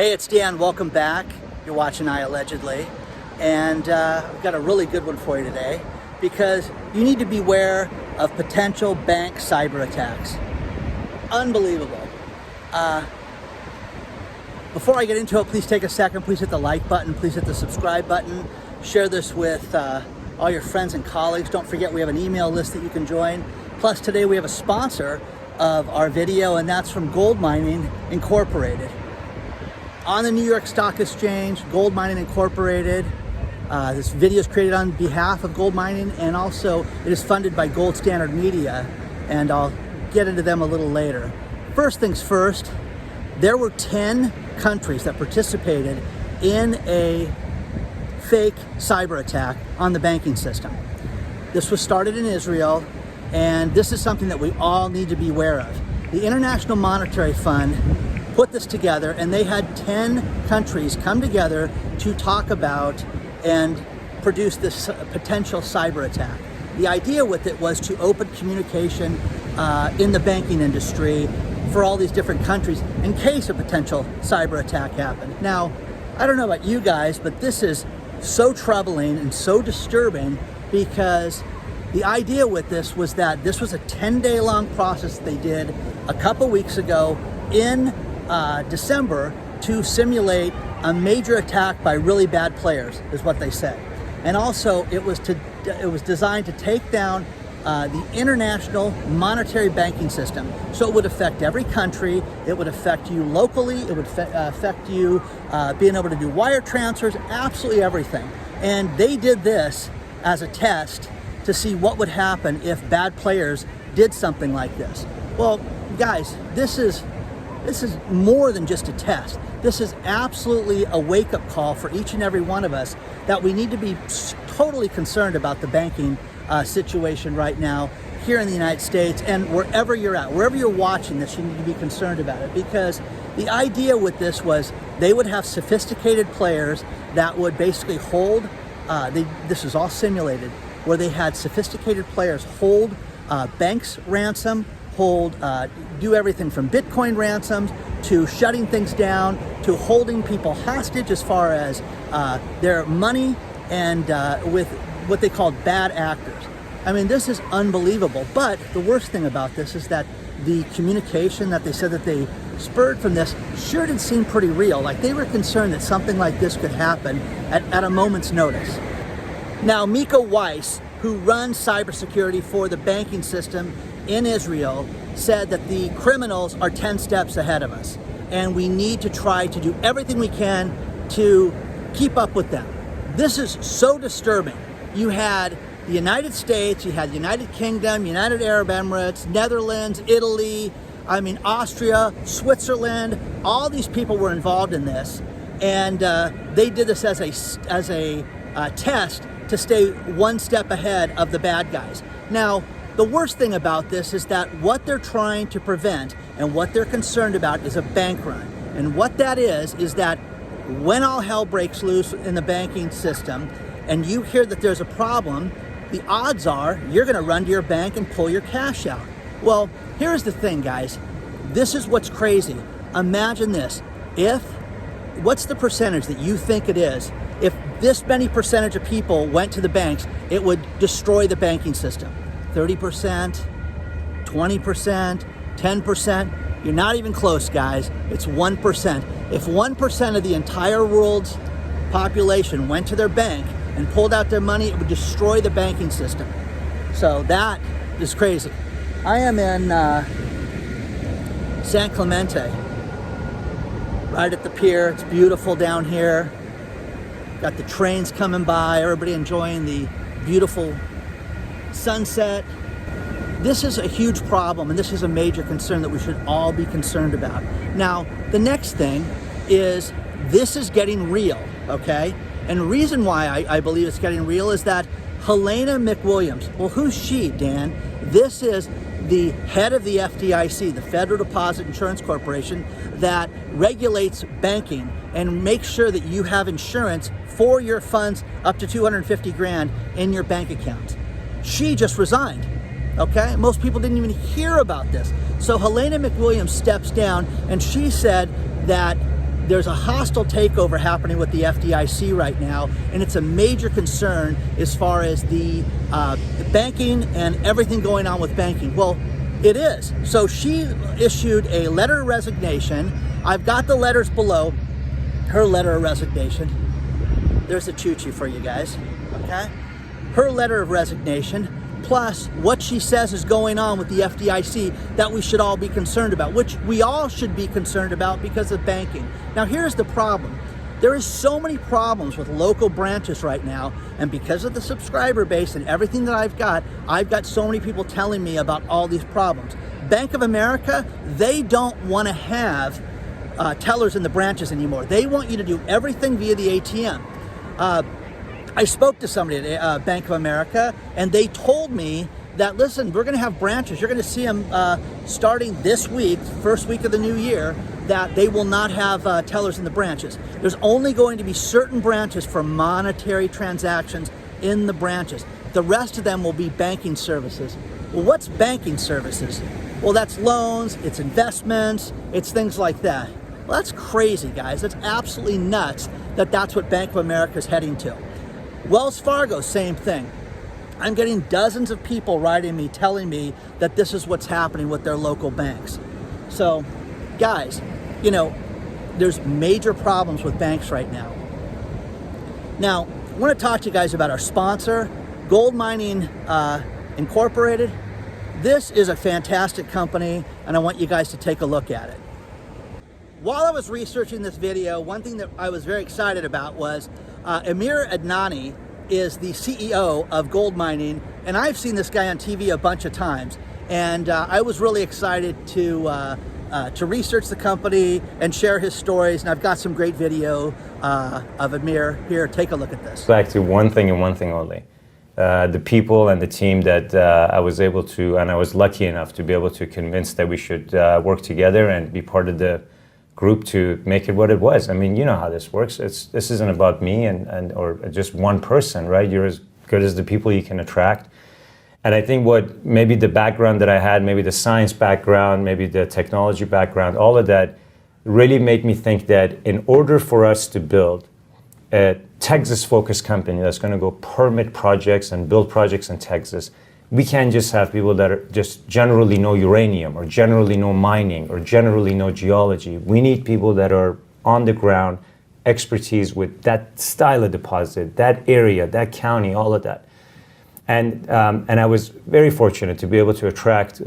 Hey, it's Dan. Welcome back. You're watching iAllegedly. And I've got a really good one for you today because you need to beware of potential bank cyber attacks. Unbelievable. Before I get into it, please take a second. Please hit the like button. Please hit the subscribe button. Share this with all your friends and colleagues. Don't forget we have an email list that you can join. Plus today we have a sponsor of our video, and that's from Gold Mining Incorporated. On the New York Stock Exchange, Gold Mining Incorporated. This video is created on behalf of Gold Mining, and also it is funded by Gold Standard Media, and I'll get into them a little later. First things first, there were 10 countries that participated in a fake cyber attack on the banking system. This was started in Israel, and this is something that we all need to be aware of. The International Monetary Fund put this together, and they had 10 countries come together to talk about and produce this potential cyber attack. The idea with it was to open communication in the banking industry for all these different countries in case a potential cyber attack happened. Now, I don't know about you guys, but this is so troubling and so disturbing because the idea with this was that this was a 10-day long process they did a couple weeks ago in December to simulate a major attack by really bad players, is what they said. And also it was designed to take down the international monetary banking system. So it would affect every country, it would affect you locally, it would affect you being able to do wire transfers, absolutely everything. And they did this as a test to see what would happen if bad players did something like this. Well, guys, this is more than just a test. This is absolutely a wake-up call for each and every one of us that we need to be totally concerned about the banking situation right now here in the United States, and wherever you're at, wherever you're watching this, you need to be concerned about it, because the idea with this was they would have sophisticated players that would basically hold, this is all simulated, where they had sophisticated players hold banks ransom, do everything from Bitcoin ransoms to shutting things down to holding people hostage as far as their money, and with what they called bad actors. I mean, this is unbelievable. But the worst thing about this is that the communication that they said that they spurred from this sure did seem pretty real. Like they were concerned that something like this could happen at a moment's notice. Now, Mika Weiss, who runs cybersecurity for the banking system in Israel, said that the criminals are 10 steps ahead of us, and we need to try to do everything we can to keep up with them. This is so disturbing. You had the United States, you had the United Kingdom, United Arab Emirates, Netherlands, Italy, Austria, Switzerland. All these people were involved in this, and they did this as a test to stay one step ahead of the bad guys. Now, the worst thing about this is that what they're trying to prevent and what they're concerned about is a bank run. And what that is that when all hell breaks loose in the banking system and you hear that there's a problem, the odds are you're going to run to your bank and pull your cash out. Well, here's the thing, guys. This is what's crazy. Imagine this. What's the percentage that you think it is? If this many percentage of people went to the banks, it would destroy the banking system. 30%, 20%, 10%. You're not even close, guys. It's 1%. If 1% of the entire world's population went to their bank and pulled out their money, it would destroy the banking system. So that is crazy. I am in San Clemente, right at the pier. It's beautiful down here. Got the trains coming by, everybody enjoying the beautiful sunset. This is a huge problem, and this is a major concern that we should all be concerned about. Now, the next thing is this is getting real, okay? And the reason why I believe it's getting real is that Helena McWilliams, well, who's she, Dan? This is the head of the FDIC, the Federal Deposit Insurance Corporation, that regulates banking and makes sure that you have insurance for your funds up to $250,000 in your bank accounts. She just resigned, okay? Most people didn't even hear about this. So Helena McWilliams steps down, and she said that there's a hostile takeover happening with the FDIC right now, and it's a major concern as far as the banking and everything going on with banking. Well, it is. So she issued a letter of resignation. I've got the letters below, her letter of resignation. There's a choo-choo for you guys, okay? Her letter of resignation, plus what she says is going on with the FDIC that we should all be concerned about, which we all should be concerned about because of banking. Now, here's the problem. There is so many problems with local branches right now, and because of the subscriber base and everything that I've got so many people telling me about all these problems. Bank of America, they don't want to have tellers in the branches anymore. They want you to do everything via the ATM. I spoke to somebody at Bank of America, and they told me that, listen, we're going to have branches. You're going to see them starting this week, first week of the new year, that they will not have tellers in the branches. There's only going to be certain branches for monetary transactions in the branches. The rest of them will be banking services. Well, what's banking services? Well, that's loans, it's investments, it's things like that. Well, that's crazy, guys. That's absolutely nuts that that's what Bank of America is heading to. Wells Fargo, same thing. I'm getting dozens of people writing me, telling me that this is what's happening with their local banks. So, guys, you know, there's major problems with banks right now. Now, I want to talk to you guys about our sponsor, Gold Mining Incorporated. This is a fantastic company, and I want you guys to take a look at it. While I was researching this video, one thing that I was very excited about was Amir Adnani is the CEO of gold mining, and I've seen this guy on TV a bunch of times, and I was really excited to research the company and share his stories, and I've got some great video of Amir here. Take a look at this. Back to one thing and one thing only. The people and the team that I was able to, and I was lucky enough to be able to convince that we should work together and be part of the group to make it what it was. I mean, you know how this works. This isn't about me or just one person, right? You're as good as the people you can attract. And I think what maybe the background that I had, maybe the science background, maybe the technology background, all of that really made me think that in order for us to build a Texas-focused company that's going to go permit projects and build projects in Texas, we can't just have people that are just generally know uranium or generally know mining or generally know geology. We need people that are on the ground, expertise with that style of deposit, that area, that county, all of that. And I was very fortunate to be able to attract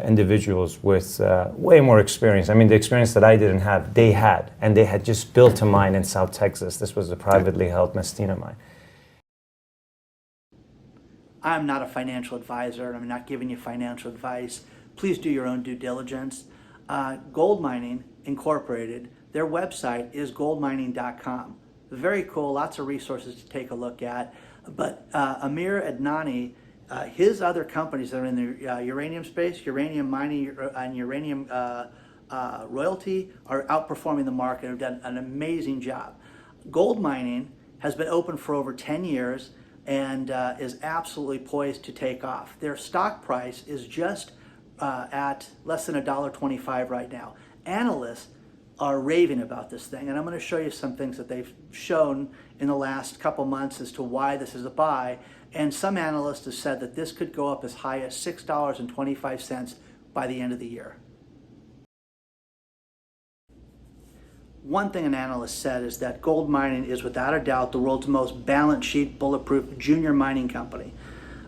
individuals with way more experience. I mean, the experience that I didn't have, they had, and they had just built a mine in South Texas. This was a privately held Mestina mine. I'm not a financial advisor, and I'm not giving you financial advice. Please do your own due diligence. Gold Mining Incorporated, their website is goldmining.com. Very cool, lots of resources to take a look at. But Amir Adnani, his other companies that are in the uranium space, uranium mining and uranium royalty, are outperforming the market and have done an amazing job. Gold mining has been open for over 10 years and is absolutely poised to take off. Their stock price is just at less than $1.25 right now. Analysts are raving about this thing, and I'm going to show you some things that they've shown in the last couple months as to why this is a buy. And some analysts have said that this could go up as high as $6.25 by the end of the year. One thing an analyst said is that gold mining is without a doubt the world's most balance sheet bulletproof junior mining company.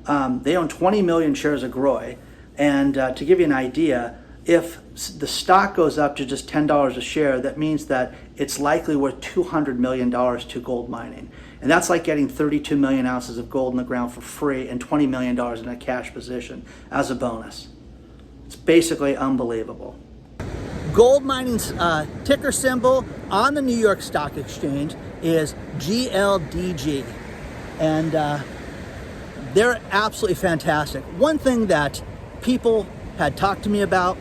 They own 20 million shares of GROY, and to give you an idea, if the stock goes up to just $10 a share, that means that it's likely worth $200 million to gold mining. And that's like getting 32 million ounces of gold in the ground for free and $20 million in a cash position as a bonus. It's basically unbelievable. Gold mining's ticker symbol on the New York Stock Exchange is GLDG. And they're absolutely fantastic. One thing that people had talked to me about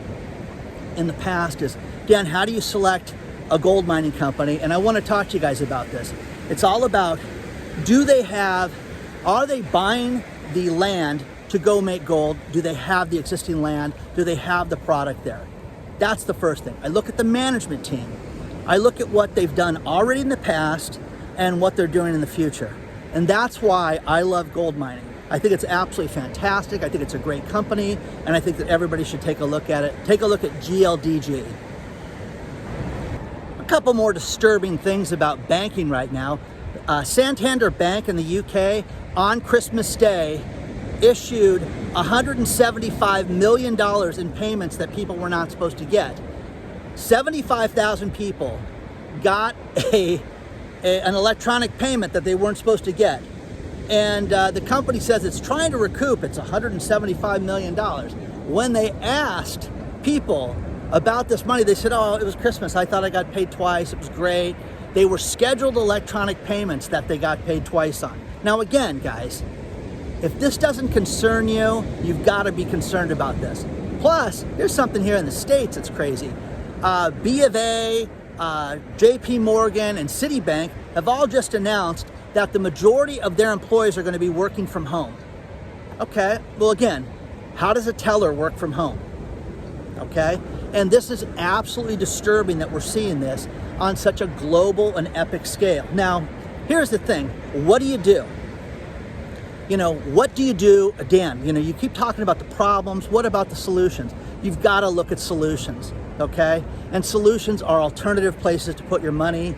in the past is, Dan, how do you select a gold mining company? And I want to talk to you guys about this. It's all about, are they buying the land to go make gold? Do they have the existing land? Do they have the product there? That's the first thing. I look at the management team. I look at what they've done already in the past and what they're doing in the future. And that's why I love gold mining. I think it's absolutely fantastic. I think it's a great company, and I think that everybody should take a look at it. Take a look at GLDG. A couple more disturbing things about banking right now. Santander Bank in the UK on Christmas Day issued $175 million in payments that people were not supposed to get. 75,000 people got an electronic payment that they weren't supposed to get. And the company says it's trying to recoup its $175 million. When they asked people about this money, they said, oh, it was Christmas. I thought I got paid twice. It was great. They were scheduled electronic payments that they got paid twice on. Now, again, guys, if this doesn't concern you, you've got to be concerned about this. Plus, there's something here in the States that's crazy. B of A, JP Morgan, and Citibank have all just announced that the majority of their employees are going to be working from home. Okay, well again, how does a teller work from home? Okay, and this is absolutely disturbing that we're seeing this on such a global and epic scale. Now, here's the thing, what do you do? You know, what do you do? Dan, you know, you keep talking about the problems, what about the solutions? You've got to look at solutions, okay? And solutions are alternative places to put your money.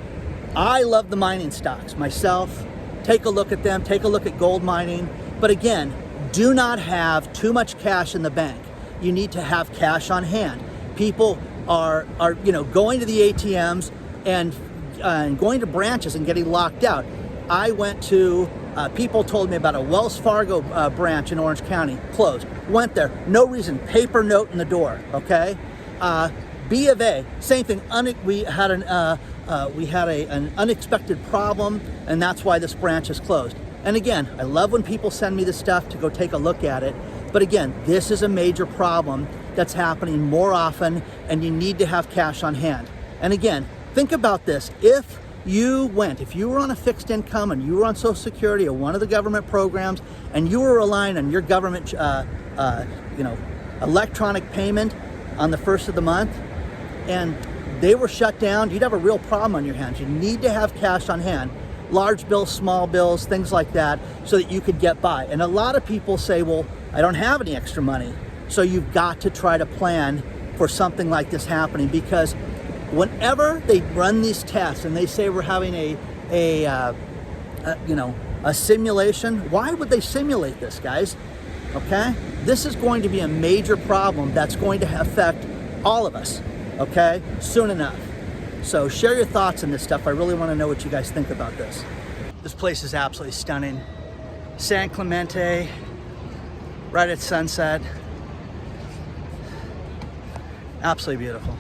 I love the mining stocks myself. Take a look at them, take a look at gold mining. But again, do not have too much cash in the bank. You need to have cash on hand. People are you know, going to the ATMs and going to branches and getting locked out. I went to, people told me about a Wells Fargo branch in Orange County, closed. Went there, no reason, paper note in the door, okay? B of A, same thing. We had an unexpected problem, and that's why this branch is closed. And again, I love when people send me this stuff to go take a look at it. But again, this is a major problem that's happening more often, and you need to have cash on hand. And again, think about this. If you were on a fixed income and you were on Social Security or one of the government programs, and you were relying on your government, you know, electronic payment on the first of the month, and they were shut down, you'd have a real problem on your hands. You need to have cash on hand, large bills, small bills, things like that, so that you could get by. And a lot of people say, well, I don't have any extra money. So you've got to try to plan for something like this happening, because whenever they run these tests and they say we're having a simulation, why would they simulate this, guys? Okay? This is going to be a major problem that's going to affect all of us, okay, soon enough. So share your thoughts on this stuff. I really want to know what you guys think about this. This place is absolutely stunning. San Clemente, right at sunset. Absolutely beautiful.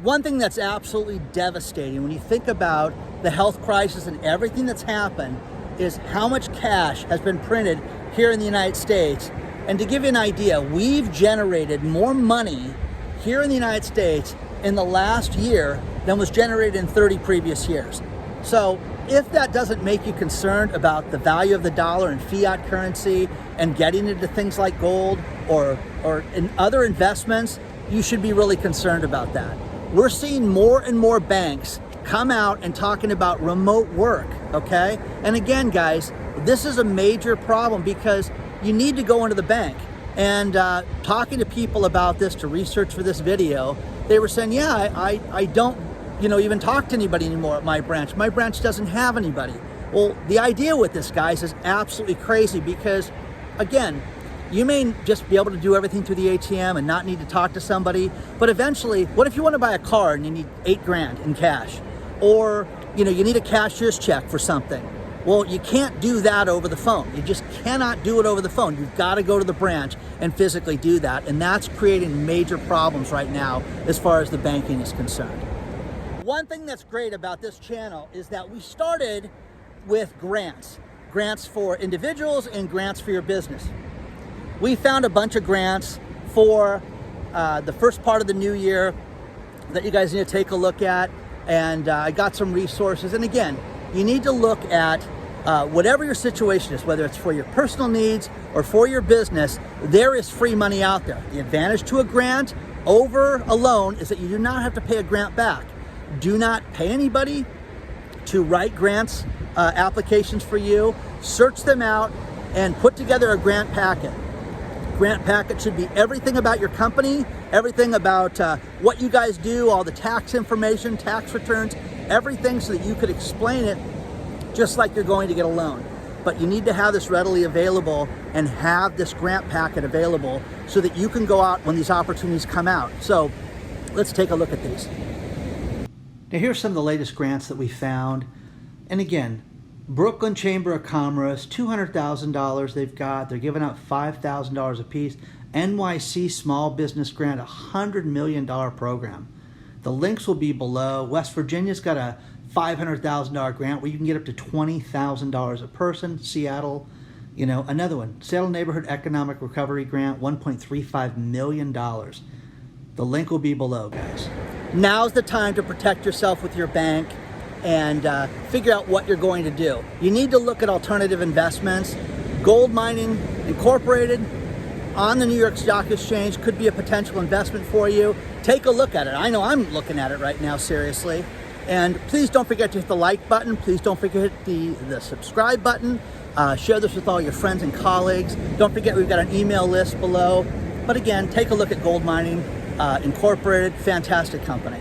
One thing that's absolutely devastating when you think about the health crisis and everything that's happened is how much cash has been printed here in the United States. And to give you an idea, we've generated more money here in the United States in the last year than was generated in 30 previous years. So if that doesn't make you concerned about the value of the dollar and fiat currency and getting into things like gold or in other investments, you should be really concerned about that. We're seeing more and more banks come out and talking about remote work, okay? And again, guys, this is a major problem because you need to go into the bank. And talking to people about this to research for this video, they were saying, yeah, I don't, even talk to anybody anymore at my branch. My branch doesn't have anybody. Well, the idea with this, guys, is absolutely crazy because, again, you may just be able to do everything through the ATM and not need to talk to somebody. But eventually, what if you want to buy a car and you need $8,000 in cash? Or, you need a cashier's check for something. Well, you can't do that over the phone. You just cannot do it over the phone. You've got to go to the branch and physically do that. And that's creating major problems right now as far as the banking is concerned. One thing that's great about this channel is that we started with grants. Grants for individuals and grants for your business. We found a bunch of grants for the first part of the new year that you guys need to take a look at. And I got some resources. And again, you need to look at whatever your situation is, whether it's for your personal needs or for your business, there is free money out there. The advantage to a grant over a loan is that you do not have to pay a grant back. Do not pay anybody to write grants applications for you. Search them out and put together a grant packet. Grant packet should be everything about your company, everything about what you guys do, all the tax information, tax returns, everything, so that you could explain it just like you're going to get a loan. But you need to have this readily available and have this grant packet available so that you can go out when these opportunities come out. So let's take a look at these. Now here's some of the latest grants that we found. And again, Brooklyn Chamber of Commerce, $200,000 they've got. They're giving out $5,000 a piece. NYSE Small Business Grant, $100 million program. The links will be below. West Virginia's got a $500,000 grant where you can get up to $20,000 a person. Seattle, another one. Seattle Neighborhood Economic Recovery Grant, $1.35 million. The link will be below, guys. Now's the time to protect yourself with your bank and figure out what you're going to do. You need to look at alternative investments. Gold mining incorporated on the New York Stock Exchange could be a potential investment for you. Take a look at it. I know I'm looking at it right now, seriously. And please don't forget to hit the like button. Please don't forget to hit the subscribe button. Share this with all your friends and colleagues. Don't forget we've got an email list below. But again, take a look at Gold Mining Incorporated. Fantastic company.